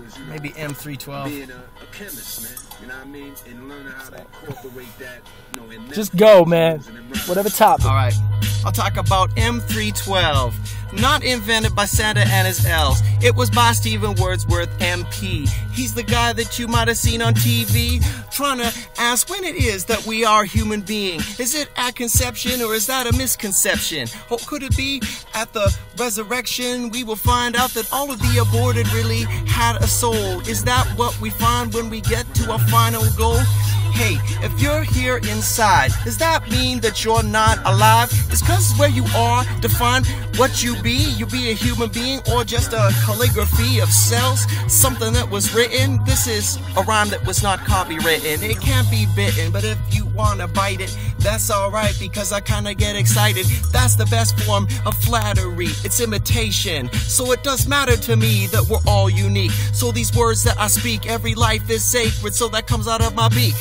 was, you know, maybe M312. being a chemist, man. You know what I mean? And learning how to incorporate that, you know, in just go, man. Whatever topic. All right. I'll talk about M312. Not invented by Santa and his elves. It was by Stephen Wordsworth, MP. He's the guy that you might have seen on TV trying to ask when it is that we are human being. Is it at conception or is that a misconception? Or could it be at the resurrection we will find out that all of the aborted really had a soul? Is that what we find when we get to our final goal? Hey, if you're here inside, does that mean that you're not alive? It's cause where you are, define what you be. You be a human being or just a calligraphy of cells, something that was written. This is a rhyme that was not copywritten. It can't be bitten, but if you wanna bite it, that's alright because I kinda get excited. That's the best form of flattery. It's imitation. So it does matter to me that we're all unique. So these words that I speak, every life is sacred, so that comes out of my beak.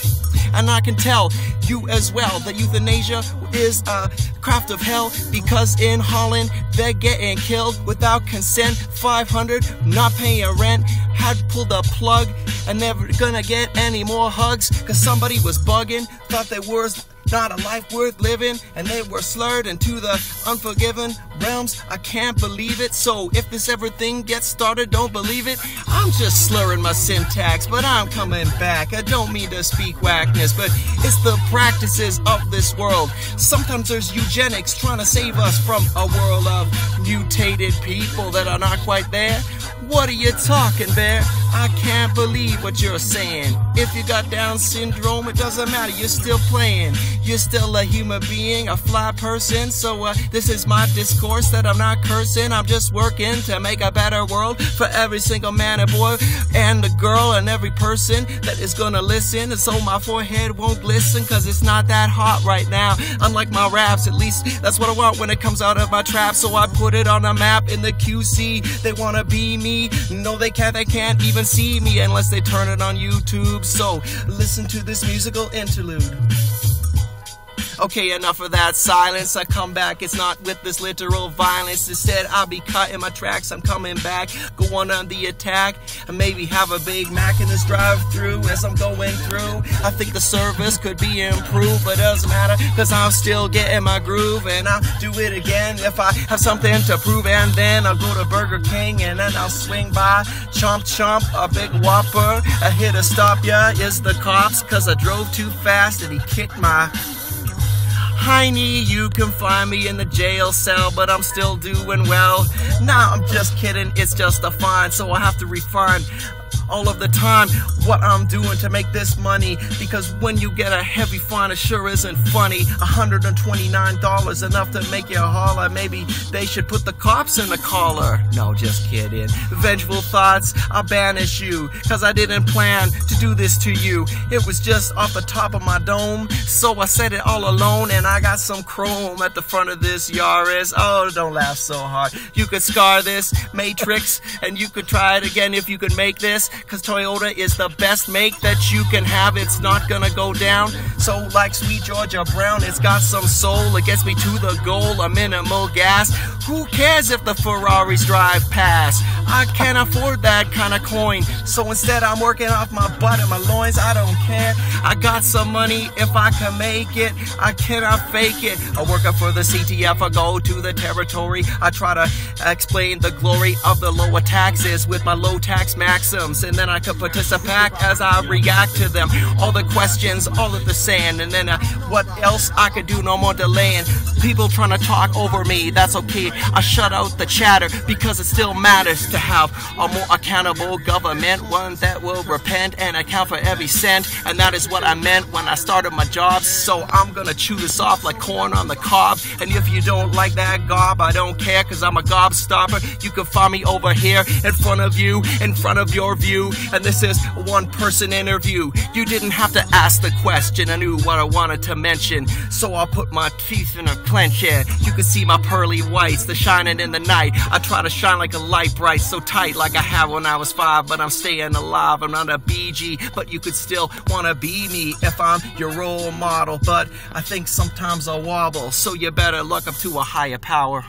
And I can tell you as well that euthanasia is a craft of hell because in Holland they're getting killed without consent. 500 not paying rent, had pulled the plug and never gonna get any more hugs cause somebody was bugging, thought they were not a life worth living and they were slurred into the unforgiven realms. I can't believe it. So if this everything gets started, don't believe it. I'm just slurring my syntax, but I'm coming back. I don't mean to speak whackness, but it's the practices of this world. Sometimes there's eugenics trying to save us from a world of mutated people that are not quite there. What are you talking, Bear? I can't believe what you're saying. If you got Down syndrome, it doesn't matter, you're still playing. You're still a human being, a fly person. So this is my discourse that I'm not cursing. I'm just working to make a better world for every single man and boy and the girl and every person that is gonna listen. And so my forehead won't glisten cause it's not that hot right now. Unlike my raps, at least that's what I want when it comes out of my trap. So I put it on a map in the QC. They wanna be me. No, they can't even see me unless they turn it on YouTube. So listen to this musical interlude. Okay, enough of that silence. I come back, it's not with this literal violence. Instead, I'll be cutting my tracks. I'm coming back, going on the attack, and maybe have a Big Mac in this drive-thru as I'm going through. I think the service could be improved, but it doesn't matter, cause I'm still getting my groove. And I'll do it again if I have something to prove. And then I'll go to Burger King, and then I'll swing by, chomp chomp, a big whopper. I hit a stop, yeah, it's the cops, cause I drove too fast and he kicked my hiney. You can find me in the jail cell, but I'm still doing well. Nah, I'm just kidding, it's just a fine, so I have to refine all of the time what I'm doing to make this money, because when you get a heavy fine it sure isn't funny. $129 enough to make you holler. Maybe they should put the cops in the collar. No, just kidding. Vengeful thoughts, I'll banish you, cause I didn't plan to do this to you. It was just off the top of my dome, so I said it all alone. And I got some chrome at the front of this Yaris. Oh, don't laugh so hard. You could scar this Matrix and you could try it again if you could make this, cause Toyota is the best make that you can have. It's not gonna go down. So like Sweet Georgia Brown, it's got some soul. It gets me to the goal, a minimal gas. Who cares if the Ferraris drive past? I can't afford that kind of coin, so instead I'm working off my butt and my loins. I don't care, I got some money if I can make it. I cannot fake it. I work up for the CTF, I go to the territory. I try to explain the glory of the lower taxes with my low tax maxims, and then I can participate as I react to them. All the questions, all of the sand, and then what else I could do, no more delaying. People trying to talk over me, that's okay. I shut out the chatter because it still matters to have a more accountable government, one that will repent and account for every cent. And that is what I meant when I started my job. So I'm gonna chew this off like corn on the cob. And if you don't like that gob, I don't care, cause I'm a gobstopper. You can find me over here in front of you, in front of your view. And this is a one-person interview. You didn't have to ask the question, I knew what I wanted to mention. So I put my teeth in a clench, yeah. You can see my pearly whites, they're shining in the night. I try to shine like a light bright, so tight like I had when I was 5. But I'm staying alive, I'm not a BG, but you could still wanna be me if I'm your role model. But I think sometimes I'll wobble, so you better look up to a higher power.